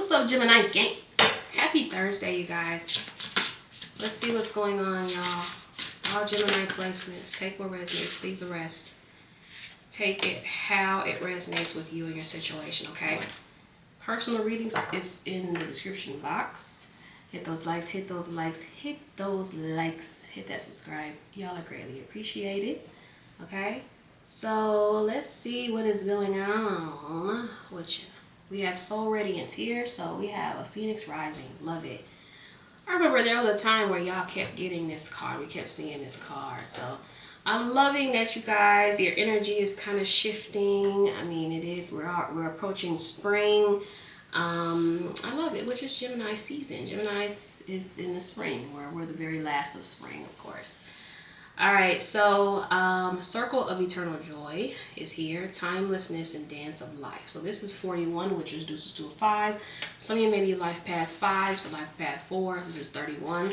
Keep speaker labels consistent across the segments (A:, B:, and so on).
A: What's up, Gemini gang? Happy Thursday, you guys. Let's see what's going on, y'all. All Gemini placements. Take what resonates, leave the rest. Take it how it resonates with you and your situation, okay? Personal readings is in the description box. Hit those likes, hit those likes, hit those likes. Hit that subscribe. Y'all are greatly appreciated, okay? So let's see what is going on with you. We have Soul Radiance here, so we have a Phoenix Rising. Love it. I remember there was a time where y'all kept getting this card. We kept seeing this card. So I'm loving that, you guys. Your energy is kind of shifting. I mean, it is. We're approaching spring. I love it, which is Gemini season. Gemini is in the spring, where we're the very last of spring, of course. All right, so Circle of Eternal Joy is here. Timelessness and Dance of Life. So this is 41, which reduces to a 5. Some of you may be Life Path 5, so Life Path 4. This is 31,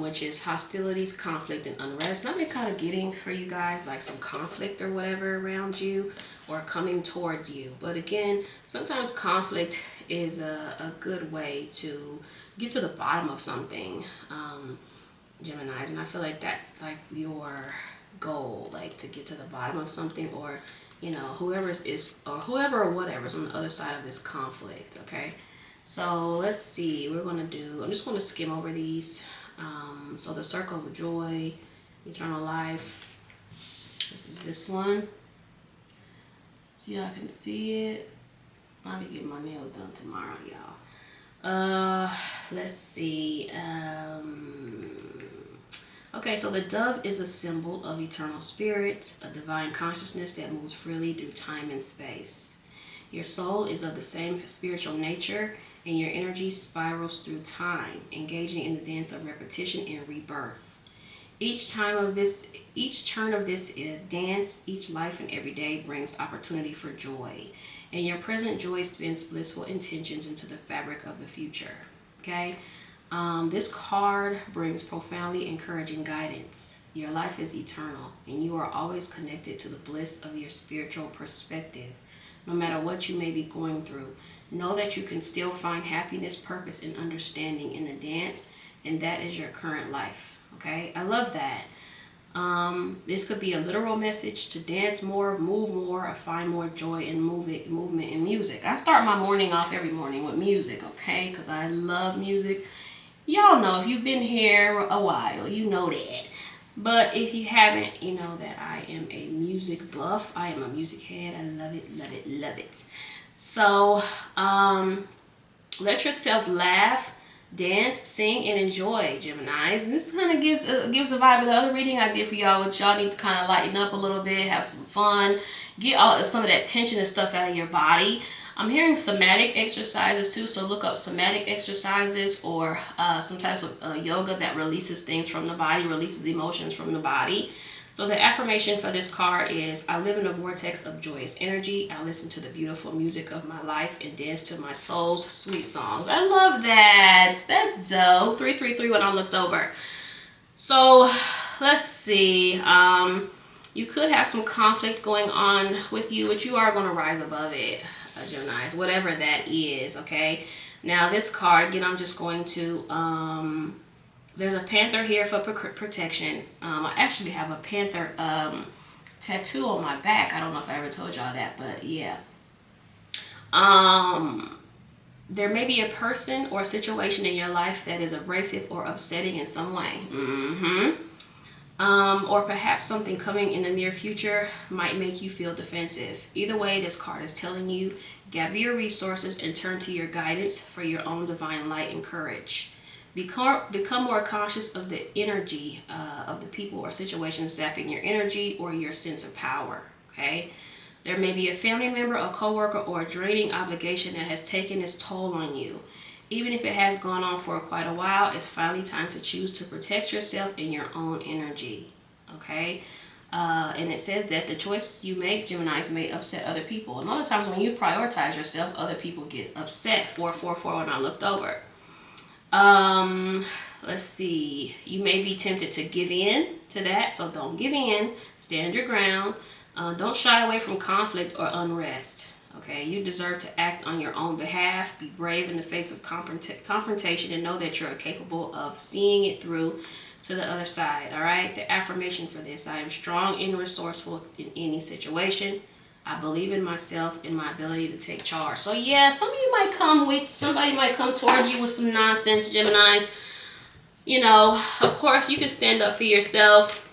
A: which is hostilities, conflict, and unrest. And I've been kind of getting for you guys like some conflict or whatever around you or coming towards you. But again, sometimes conflict is a good way to get to the bottom of something. Geminis, and I feel like that's like your goal, like to get to the bottom of something, or you know, whoever or whatever is on the other side of this conflict. Okay, so let's see, I'm just going to skim over these. So the Circle of Joy, Eternal Life, this is this one, so y'all can see it. I'll be getting my nails done tomorrow, y'all. Let's see. Okay, so the dove is a symbol of eternal spirit, a divine consciousness that moves freely through time and space. Your soul is of the same spiritual nature, and your energy spirals through time, engaging in the dance of repetition and rebirth. Each turn of this dance, each life and every day brings opportunity for joy, and your present joy spins blissful intentions into the fabric of the future. Okay? This card brings profoundly encouraging guidance. Your life is eternal, and you are always connected to the bliss of your spiritual perspective. No matter what you may be going through, know that you can still find happiness, purpose, and understanding in the dance, and that is your current life. Okay? I love that. This could be a literal message to dance more, move more, or find more joy in movement and music. I start my morning off every morning with music, okay? Because I love music. Y'all know, if you've been here a while, you know that. But if you haven't, you know that I am a music buff. I am a music head. I love it, love it, love it. So, let yourself laugh, dance, sing, and enjoy, Geminis. And this kind of gives a vibe of the other reading I did for y'all, which y'all need to kind of lighten up a little bit, have some fun, get some of that tension and stuff out of your body. I'm hearing somatic exercises too, so look up somatic exercises or some types of yoga that releases things from the body, releases emotions from the body. So the affirmation for this card is, I live in a vortex of joyous energy. I listen to the beautiful music of my life and dance to my soul's sweet songs. I love that. That's dope. 333 when I looked over. So let's see. You could have some conflict going on with you, but you are going to rise above it. Geminis, whatever that is, okay? Now this card, again, I'm just going to, there's a panther here for protection. I actually have a panther tattoo on my back. I don't know if I ever told y'all that, but yeah. There may be a person or situation in your life that is abrasive or upsetting in some way. Or perhaps something coming in the near future might make you feel defensive. Either way, this card is telling you, gather your resources and turn to your guidance for your own divine light and courage. Become more conscious of the energy of the people or situations zapping your energy or your sense of power, okay? There may be a family member, a coworker, or a draining obligation that has taken its toll on you. Even if it has gone on for quite a while, it's finally time to choose to protect yourself and your own energy, okay? And it says that the choices you make, Geminis, may upset other people. And a lot of times when you prioritize yourself, other people get upset. 444 when I looked over. Let's see. You may be tempted to give in to that, so don't give in. Stand your ground. Don't shy away from conflict or unrest. Okay, you deserve to act on your own behalf. Be brave in the face of confrontation and know that you're capable of seeing it through to the other side. All right, the affirmation for this: I am strong and resourceful in any situation. I believe in myself and my ability to take charge. So yeah, somebody might come towards you with some nonsense, Geminis. You know, of course, you can stand up for yourself.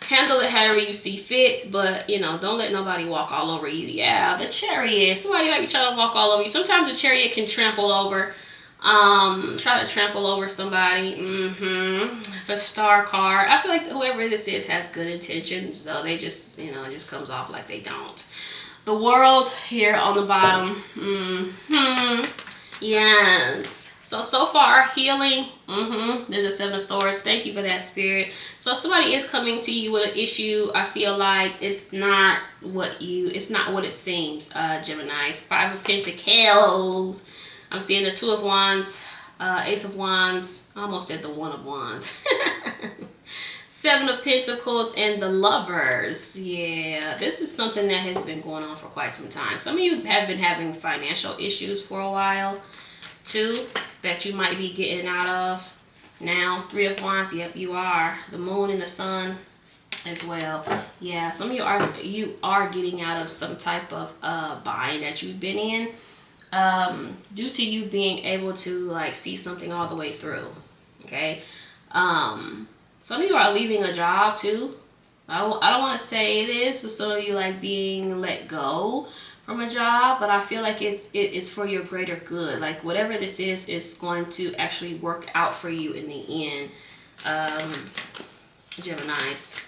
A: Handle it however you see fit, but you know, don't let nobody walk all over you. Yeah, the chariot. Somebody might be trying to walk all over you. Sometimes the chariot can try to trample over somebody. The star card. I feel like whoever this is has good intentions, though they just, you know, it just comes off like they don't. The world here on the bottom. Yes. So far, healing. There's a 7 of swords. Thank you for that, Spirit. So somebody is coming to you with an issue. I feel like it's not what it seems, Geminis. 5 of Pentacles. I'm seeing the 2 of Wands, Ace of Wands. I almost said the 1 of Wands. 7 of Pentacles and the Lovers. Yeah, this is something that has been going on for quite some time. Some of you have been having financial issues for a while too, that you might be getting out of now. 3 of Wands. Yep, you are. The Moon and the Sun as well. Yeah, some of you are getting out of some type of bind that you've been in, due to you being able to like see something all the way through. Okay. Some of you are leaving a job too. I don't want to say it is, but some of you like being let go from a job, but I feel like it is for your greater good. Like whatever this is going to actually work out for you in the end, Geminis.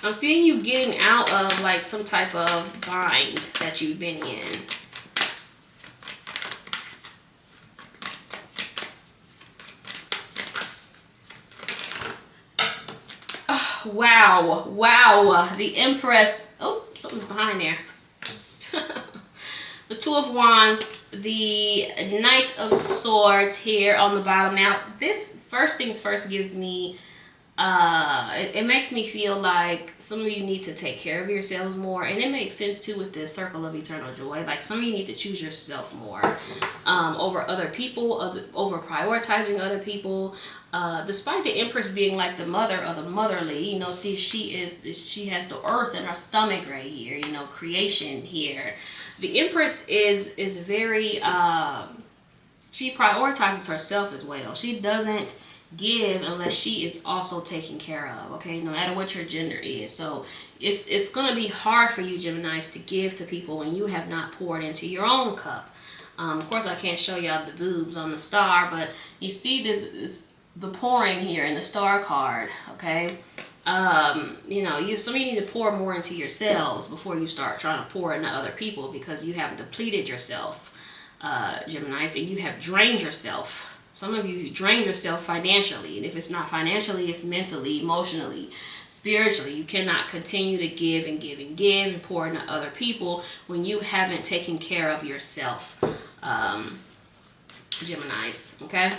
A: I'm seeing you getting out of like some type of bind that you've been in. Wow, the Empress. Oh, something's behind there. The 2 of Wands, the Knight of Swords here on the bottom. Now, this first things first gives me, it makes me feel like some of you need to take care of yourselves more. And it makes sense too with the Circle of Eternal Joy. Like some of you need to choose yourself more over other people, over prioritizing other people. Despite the Empress being like the mother of the motherly, you know, see, she has the earth in her stomach right here, you know, creation here. The Empress is very, she prioritizes herself as well. She doesn't give unless she is also taken care of, okay, no matter what your gender is. So it's going to be hard for you, Geminis, to give to people when you have not poured into your own cup. Of course, I can't show y'all the boobs on the star, but you see this the pouring here in the star card, okay? You know, some of you need to pour more into yourselves before you start trying to pour into other people, because you have depleted yourself, Geminis, and you have drained yourself. Some of you drained yourself financially, and if it's not financially, it's mentally, emotionally, spiritually. You cannot continue to give and give and give and pour into other people when you haven't taken care of yourself, Geminis, okay?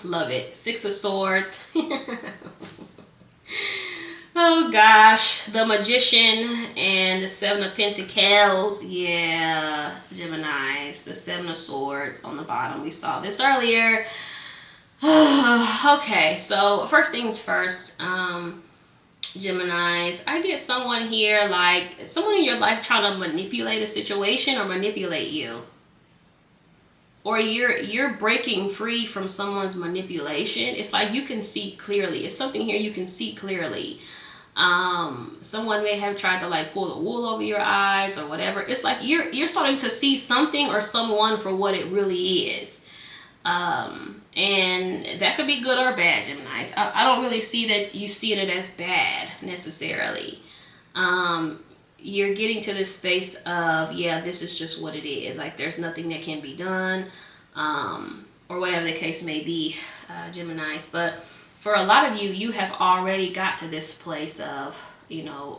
A: Love it. 6 of Swords. Oh gosh, the Magician and the 7 of Pentacles. Yeah, Geminis, the 7 of Swords on the bottom. We saw this earlier. Okay, so first things first, Geminis, I get someone here, like someone in your life trying to manipulate a situation or manipulate you. Or you're breaking free from someone's manipulation. It's like you can see clearly. It's something here you can see clearly. Someone may have tried to like pull the wool over your eyes or whatever. It's like you're starting to see something or someone for what it really is. And that could be good or bad, Geminis. I don't really see that you see it as bad necessarily. You're getting to this space of, yeah, this is just what it is. Like there's nothing that can be done, or whatever the case may be, Geminis. But for a lot of you, you have already got to this place of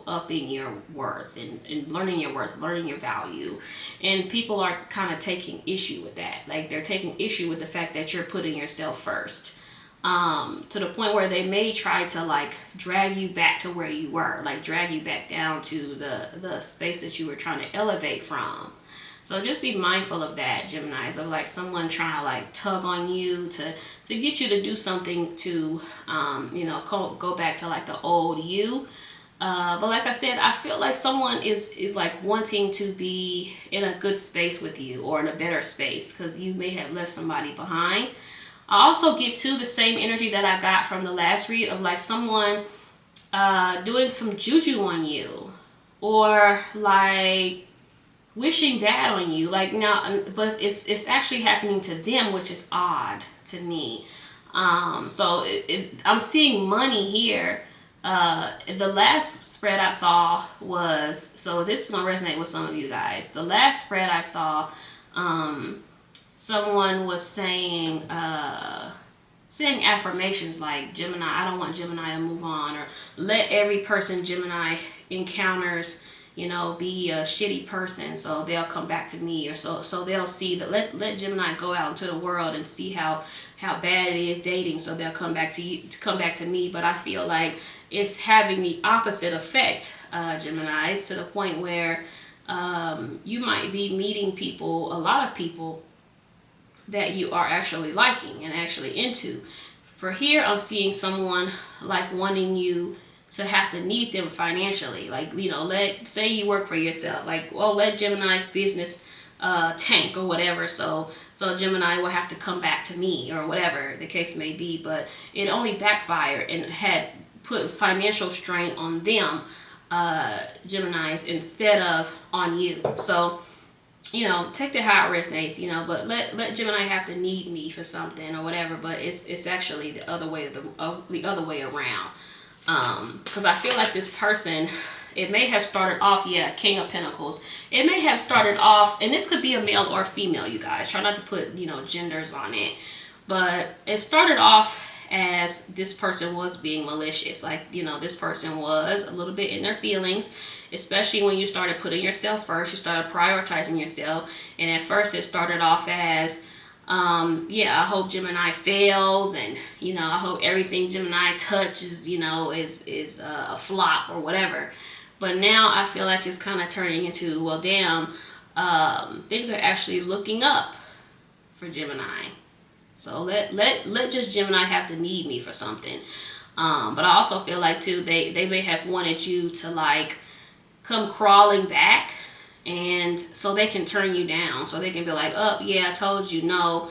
A: upping your worth and learning your worth, learning your value. And people are kind of taking issue with that. Like, they're taking issue with the fact that you're putting yourself first. To the point where they may try to like drag you back to where you were, like drag you back down to the space that you were trying to elevate from. So just be mindful of that, Geminis, of like someone trying to like tug on you to get you to do something to, go back to like the old you. But like I said, I feel like someone is like wanting to be in a good space with you, or in a better space, because you may have left somebody behind. I also get too the same energy that I got from the last read of like someone doing some juju on you, or like wishing bad on you. Like, now, but it's actually happening to them, which is odd to me. So I'm seeing money here. The last spread I saw was, so this is gonna resonate with some of you guys. The last spread I saw, someone was saying affirmations like, Gemini, I don't want Gemini to move on, or let every person Gemini encounters, be a shitty person, so they'll come back to me, or so they'll see that, let Gemini go out into the world and see how bad it is dating, so they'll come back to me. But I feel like it's having the opposite effect, Geminis, to the point where you might be meeting people, a lot of people that you are actually liking and actually into. For here, I'm seeing someone like wanting you to have to need them financially. Like, say you work for yourself, like, well, let Gemini's business tank or whatever, so Gemini will have to come back to me, or whatever the case may be. But it only backfired and had put financial strain on them, Geminis, instead of on you. So take that how it resonates, but let Gemini have to need me for something or whatever. But it's actually the other way around. Because I feel like this person, it may have started off, King of Pentacles. It may have started off, and this could be a male or a female, you guys. Try not to put, genders on it. But it started off as this person was being malicious. Like, this person was a little bit in their feelings, especially when you started putting yourself first. You started prioritizing yourself. And at first it started off as, I hope Gemini fails, and I hope everything Gemini touches, is a flop or whatever. But now I feel like it's kind of turning into, well, damn, things are actually looking up for Gemini. So let just Gemini have to need me for something. But I also feel like too, they may have wanted you to like come crawling back, and so they can turn you down, so they can be like, oh yeah, I told you no.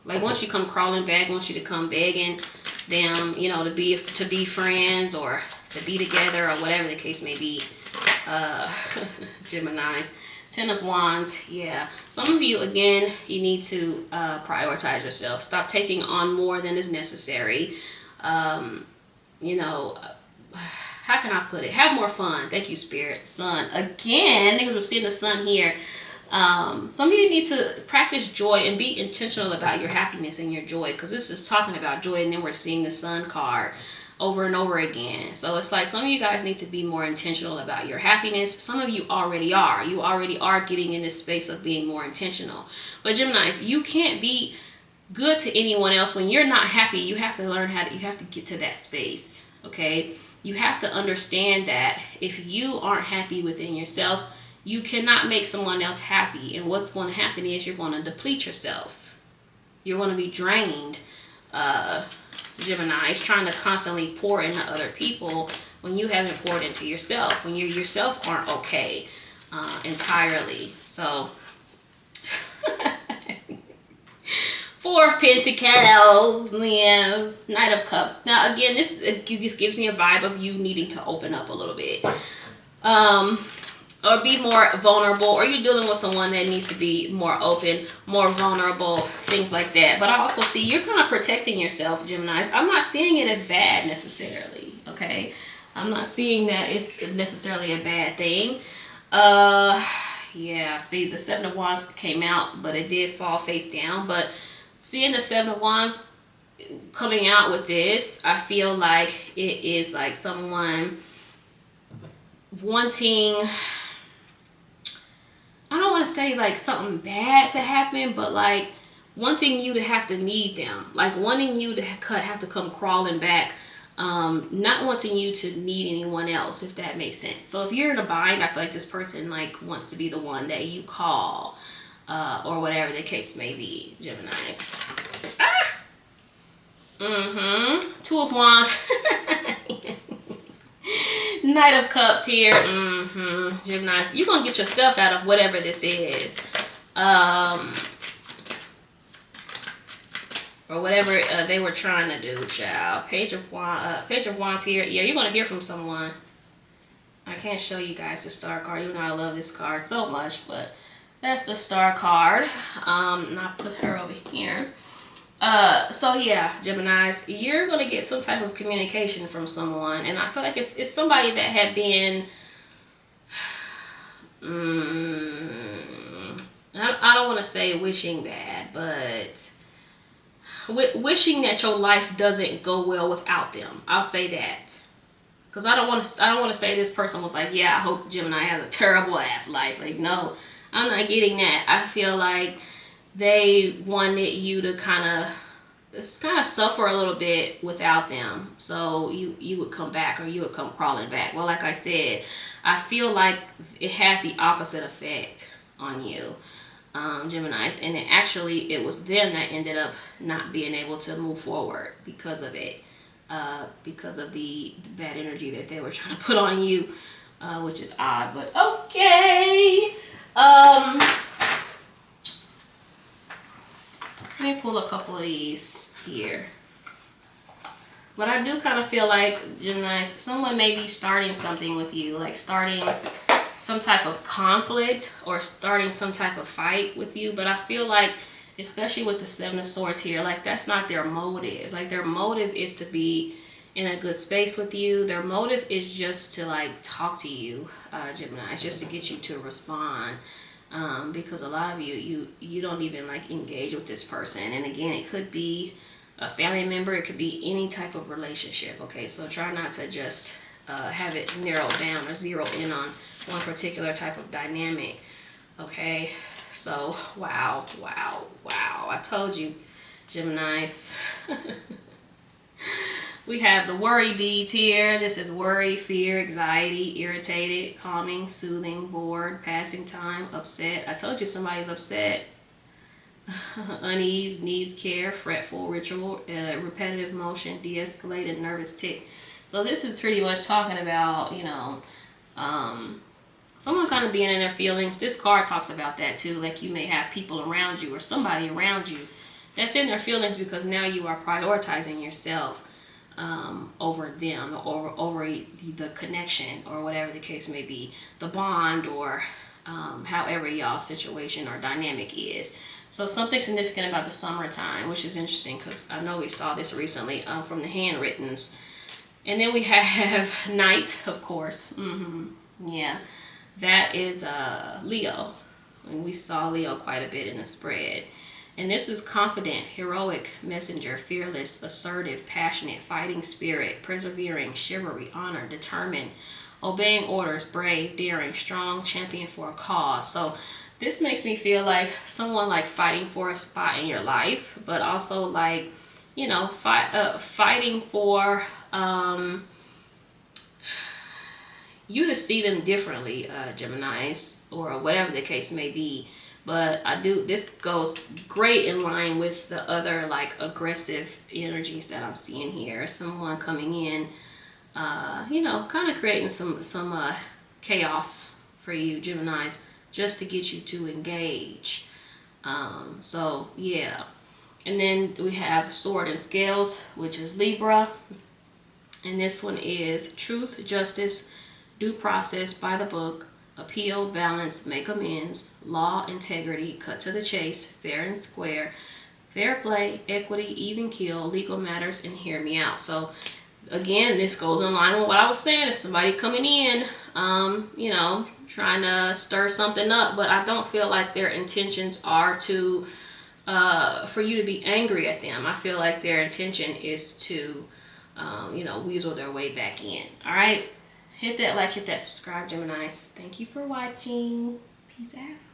A: Like, once you come crawling back, want you to come begging them, to be friends, or to be together, or whatever the case may be. Geminis. 10 of Wands, some of you, again, you need to prioritize yourself. Stop taking on more than is necessary. How can I put it? Have more fun. Thank you, Spirit. Sun. Again, niggas, we're seeing the sun here. Some of you need to practice joy and be intentional about your happiness and your joy, because this is talking about joy, and then we're seeing the sun card over and over again. So it's like some of you guys need to be more intentional about your happiness. Some of you already are. You already are getting in this space of being more intentional. But Geminis, you can't be good to anyone else when you're not happy. You have to learn you have to get to that space, okay? You have to understand that if you aren't happy within yourself, you cannot make someone else happy. And what's going to happen is you're going to deplete yourself. You're going to be drained. Gemini is trying to constantly pour into other people when you haven't poured into yourself, when you yourself aren't okay entirely. So, Four of Pentacles, yes, Knight of Cups. Now, again, this gives me a vibe of you needing to open up a little bit. Or be more vulnerable, or you're dealing with someone that needs to be more open, more vulnerable, things like that. But I also see you're kind of protecting yourself, Geminis. I'm not seeing it as bad necessarily, okay? I'm not seeing that it's necessarily a bad thing. See, the Seven of Wands came out, but it did fall face down. But seeing the Seven of Wands, coming out with this, I feel like it is like someone wanting, I don't want to say like something bad to happen, but like wanting you to have to need them, like wanting you to have to come crawling back, not wanting you to need anyone else, if that makes sense. So if you're in a bind, I feel like this person like wants to be the one that you call, or whatever the case may be, Geminis. Two of Wands. Knight of Cups here. Geminis, you're gonna get yourself out of whatever this is, or whatever they were trying to do, child. Page of Wands here. Yeah, you're gonna hear from someone. I can't show you guys the Star card, even though I love this card so much, but that's the Star card. And I'll put her over here. So yeah, Geminis, you're gonna get some type of communication from someone, and I feel like it's somebody that had been, I don't want to say wishing bad, but wishing that your life doesn't go well without them. I'll say that, because I don't want to say this person was like, yeah, I hope Gemini has a terrible ass life. Like, no, I'm not getting that. I feel like they wanted you to kind of suffer a little bit without them, so you would come back, or you would come crawling back. Well, like I said, I feel like it had the opposite effect on you, Geminis, and it was them that ended up not being able to move forward because of it, because of the bad energy that they were trying to put on you, which is odd, but okay. Let me pull a couple of these here. But I do kind of feel like, Geminis, someone may be starting something with you, like starting some type of conflict or starting some type of fight with you. But I feel like, especially with the Seven of Swords here, like that's not their motive. Like their motive is to be in a good space with you. Their motive is just to like talk to you, Geminis, just to get you to respond. Because a lot of you don't even like engage with this person. And again, it could be a family member, it could be any type of relationship. Okay, so try not to just have it narrowed down or zero in on one particular type of dynamic. Okay, so wow, I told you, Geminis. We have the worry beads here. This is worry, fear, anxiety, irritated, calming, soothing, bored, passing time, upset. I told you somebody's upset. Unease, needs care, fretful, ritual, repetitive motion, de-escalated, nervous tick. So this is pretty much talking about, someone kind of being in their feelings. This card talks about that too. Like you may have people around you or somebody around you that's in their feelings because now you are prioritizing yourself over them, over the connection, or whatever the case may be, the bond, or however y'all's situation or dynamic is. So something significant about the summertime, which is interesting because I know we saw this recently from the handwrittens. And then we have Knight, of course. Yeah, that is Leo. And we saw Leo quite a bit in the spread. And this is confident, heroic, messenger, fearless, assertive, passionate, fighting spirit, persevering, chivalry, honor, determined, obeying orders, brave, daring, strong, champion for a cause. So this makes me feel like someone like fighting for a spot in your life, but also like, fighting for you to see them differently, Geminis, or whatever the case may be. But this goes great in line with the other like aggressive energies that I'm seeing here. Someone coming in, kind of creating some chaos for you, Geminis, just to get you to engage. So yeah. And then we have Sword and Scales, which is Libra. And this one is truth, justice, due process, by the book, appeal, balance, make amends, law, integrity, cut to the chase, fair and square, fair play, equity, even keel, legal matters, and hear me out. So again, this goes in line with what I was saying. If somebody coming in, trying to stir something up, but I don't feel like their intentions are to for you to be angry at them. I feel like their intention is to, you know, weasel their way back in. All right, hit that like, hit that subscribe, Geminis. Thank you for watching. Peace out.